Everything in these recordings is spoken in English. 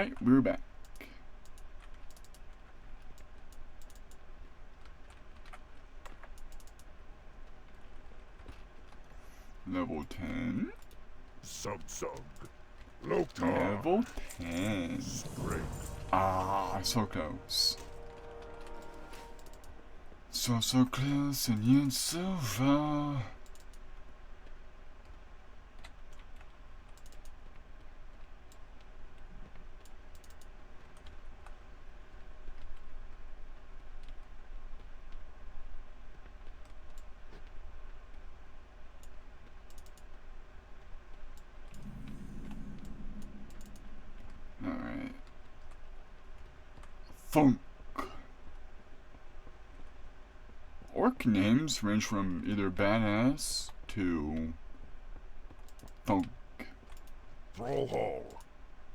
Alright, we're back. Level 10. Level 10. Strength. Ah, so close. So close and yet so far. Alright. Funk. Orc names range from either badass to funk. Thrall.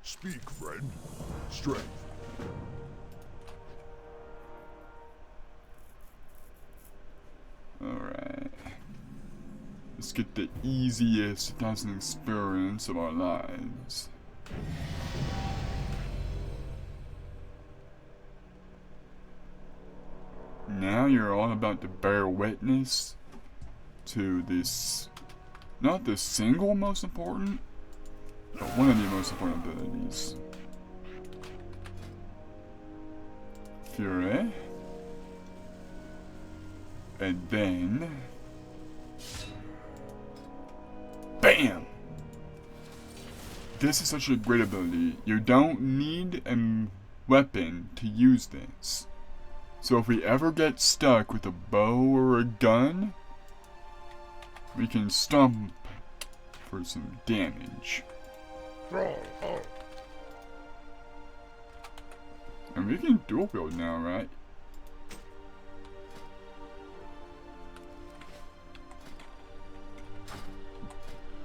Speak, friend. Strength. Alright. Let's get the easiest 1,000 experience of our lives. Now you're all about to bear witness to this, not the single most important, but one of the most important abilities. Fury. And then... BAM! This is such a great ability. You don't need a weapon to use this. So if we ever get stuck with a bow or a gun, we can stomp for some damage. Thrall. And we can dual wield now, right?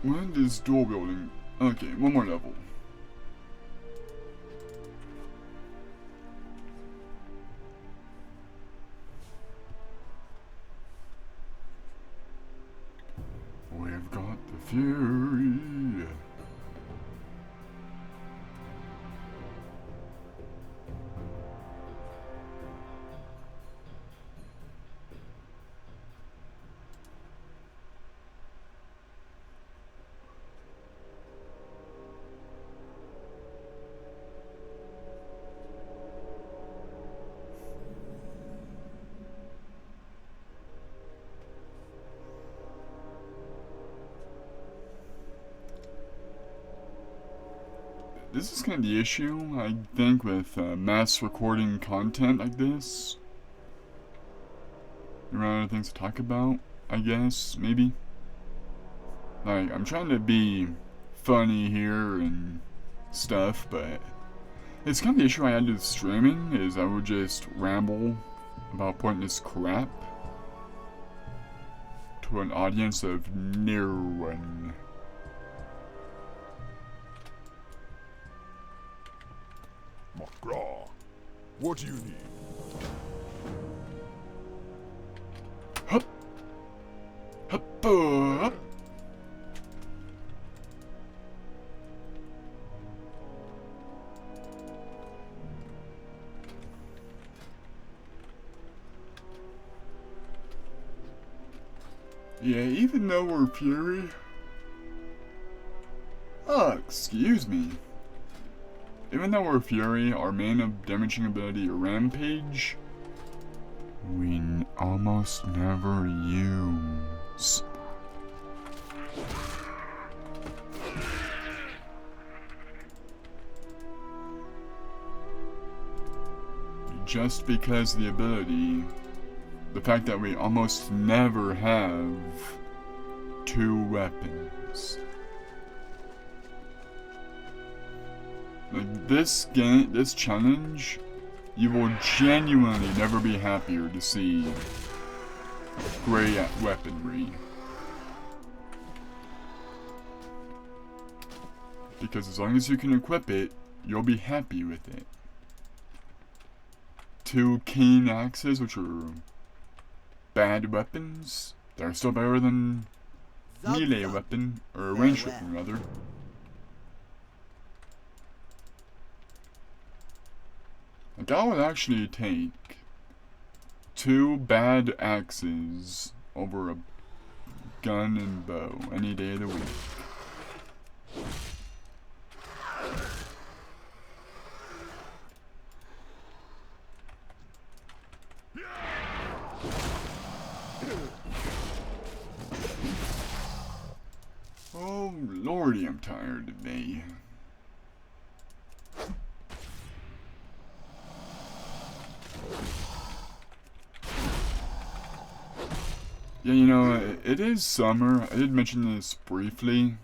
When does dual wielding? Okay, one more level. We've got the fury. This is kind of the issue, I think, with mass recording content like this. There are other things to talk about, I guess, maybe. Like, I'm trying to be funny here and stuff, but it's kind of the issue I had with streaming, is I would just ramble about pointless crap to an audience of no one. Makra. What do you need? Hup! Hup! Hup! Yeah, even though we're Fury... Oh, excuse me. Even though we're Fury, our main damaging ability, Rampage, we almost never use. Just because the ability, the fact that we almost never have two weapons. Like this game, this challenge, you will genuinely never be happier to see great weaponry. Because as long as you can equip it, you'll be happy with it. Two cane axes, which are bad weapons, they're still better than melee weapon, or ranged weapon rather. Like, I would actually take 2 bad axes over a gun and bow any day of the week. Oh lordy, I'm tired today. Yeah, you know, it is summer. I did mention this briefly.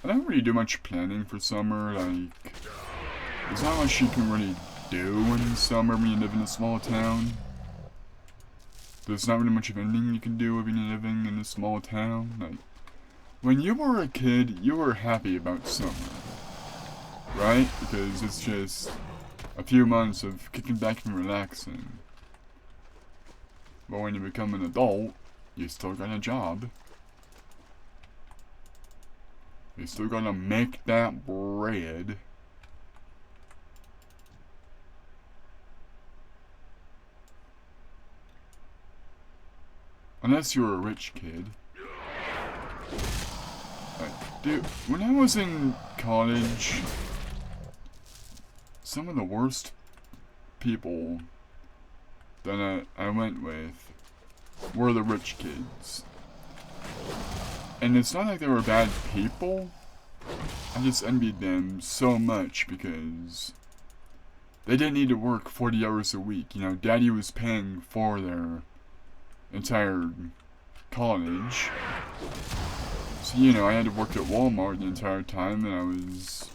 I don't really do much planning for summer. Like, there's not much you can really do in summer when you live in a small town. There's not really much of anything you can do when you're living in a small town. Like, when you were a kid, you were happy about summer, right? Because it's just a few months of kicking back and relaxing. But when you become an adult, you still got a job. You still gotta make that bread. Unless you're a rich kid. Dude, when I was in college, some of the worst people that I went with were the rich kids. And it's not like they were bad people. I just envied them so much because they didn't need to work 40 hours a week. You know, Daddy was paying for their entire college. So, you know, I had to work at Walmart the entire time, and I was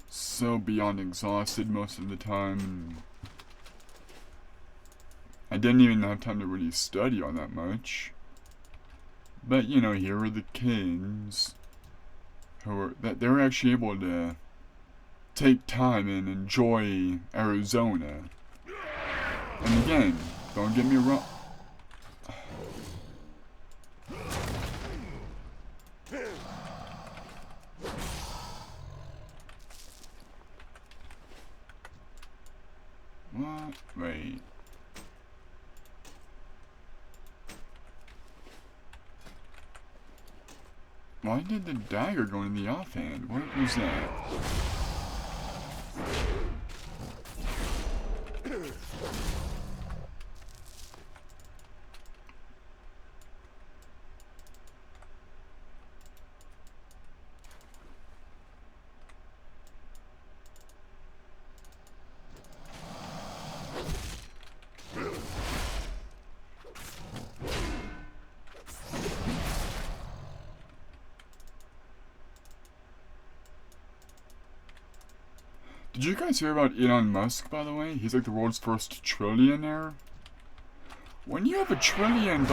so beyond exhausted most of the time. And I didn't even have time to really study all that much. But, you know, here were the kids who were, that they were actually able to take time and enjoy Arizona. And again, don't get me wrong. What? Wait. Why did the dagger go in the offhand? What was that? Did you guys hear about Elon Musk, by the way? He's like the world's first trillionaire. When you have $1 trillion,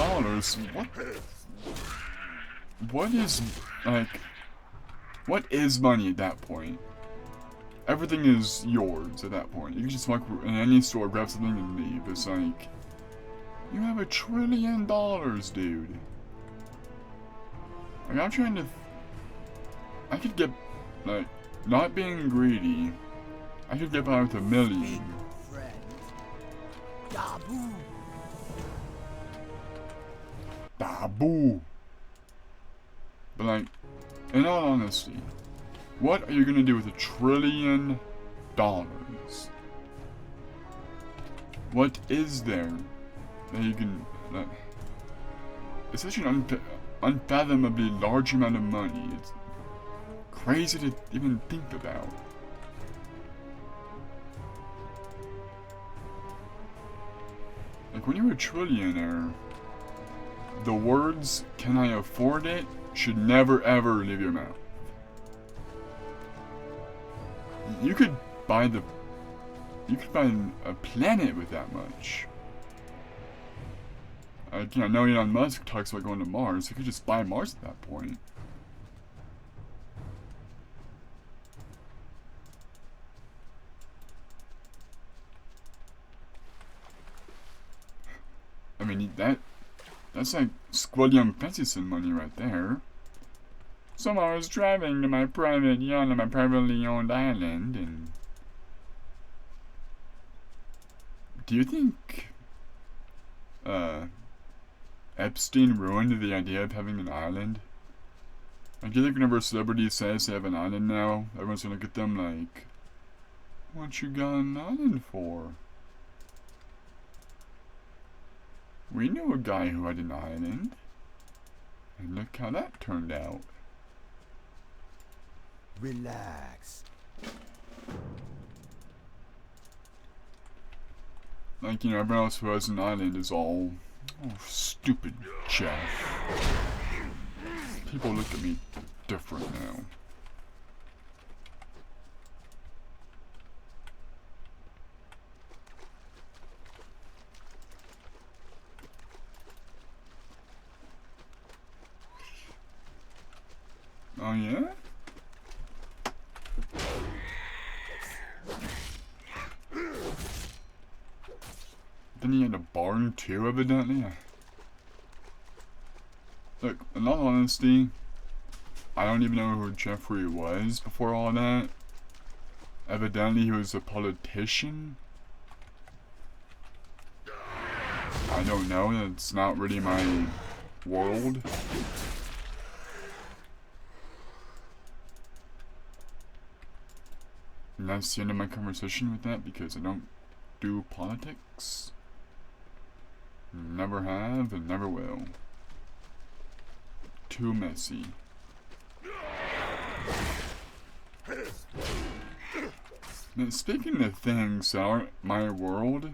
what is, like, what is money at that point? Everything is yours at that point. You can just walk in any store, grab something and leave. It's like, you have $1 trillion, dude. Like, I'm trying to, I could get, like, not being greedy, I could get by with $1 million. Dabu. But like, in all honesty, what are you gonna do with $1 trillion? What is there that you can? It's such an unfathomably large amount of money. It's crazy to even think about. Like, when you're a trillionaire, the words, "can I afford it?" should never ever leave your mouth. You could buy a planet with that much. Like, you know, Elon Musk talks about going to Mars. You could just buy Mars at that point. I mean, that's like Squilliam Fancyson money right there. So I was driving to my private yacht on my privately owned island, and Do you think Epstein ruined the idea of having an island? Like, do you think whenever a celebrity says they have an island now, everyone's gonna look at them like, what you got an island for? We knew a guy who had an island, and look how that turned out. Relax. Like, you know, everyone else who has an island is all, oh, stupid Jeff. People look at me different now. Oh yeah? Then he had a barn too, evidently. Look, in all honesty, I don't even know who Jeffrey was before all that. Evidently he was a politician. I don't know, that's not really my world. And that's the end of my conversation with that because I don't do politics. Never have and never will. Too messy. Now, speaking of things that aren't my world,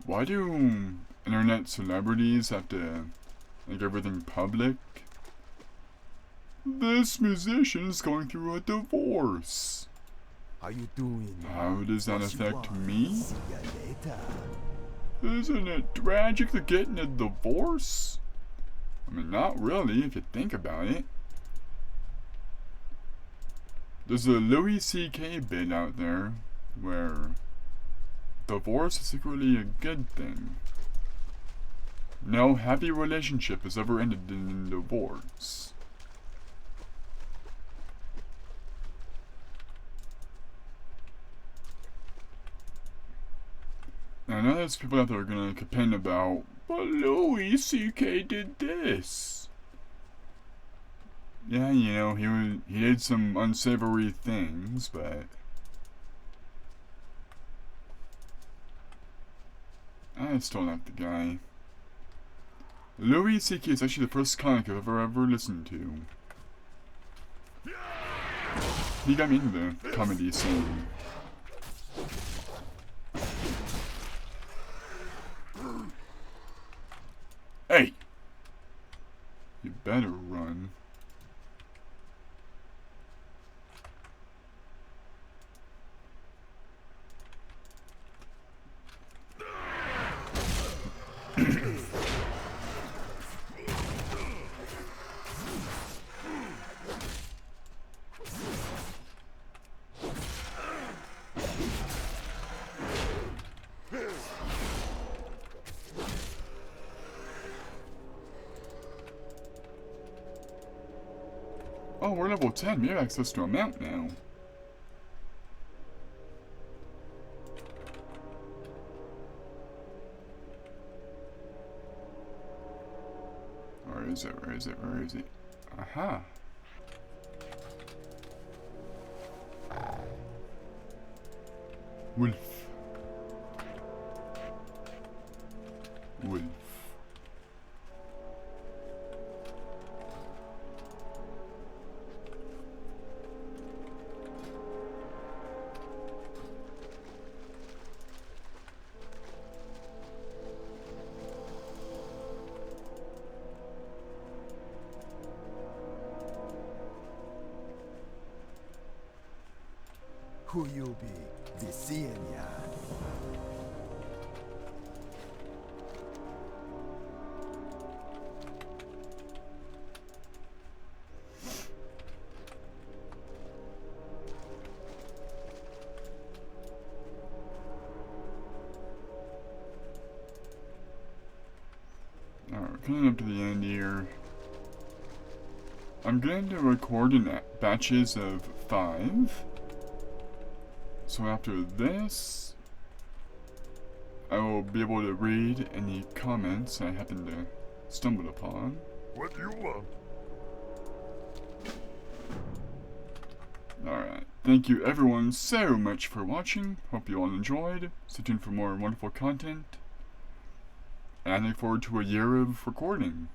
why do internet celebrities have to make everything public? This musician's going through a divorce. How you doing? How does that What you affect want? me? See ya later. Isn't it tragic that getting a divorce? I mean, not really, if you think about it. There's a Louis C.K. bit out there where divorce is secretly a good thing. No happy relationship has ever ended in divorce. I know there's people out there are gonna complain about, but Louis C.K. did this. Yeah, you know, he did some unsavory things, but I still like the guy. Louis C.K. is actually the first comic I've ever listened to. He got me into the comedy scene. Hey! You better run. Oh, we're level 10. We have access to a mount now. Where is it? Where is it? Where is it? Aha! Wolf. Wolf. Who you be? We seeing ya. Alright, coming up to the end here. I'm going to record in batches of 5. So after this, I will be able to read any comments I happen to stumble upon. What do you want? Alright, thank you everyone so much for watching. Hope you all enjoyed. Stay tuned for more wonderful content. And I look forward to a year of recording.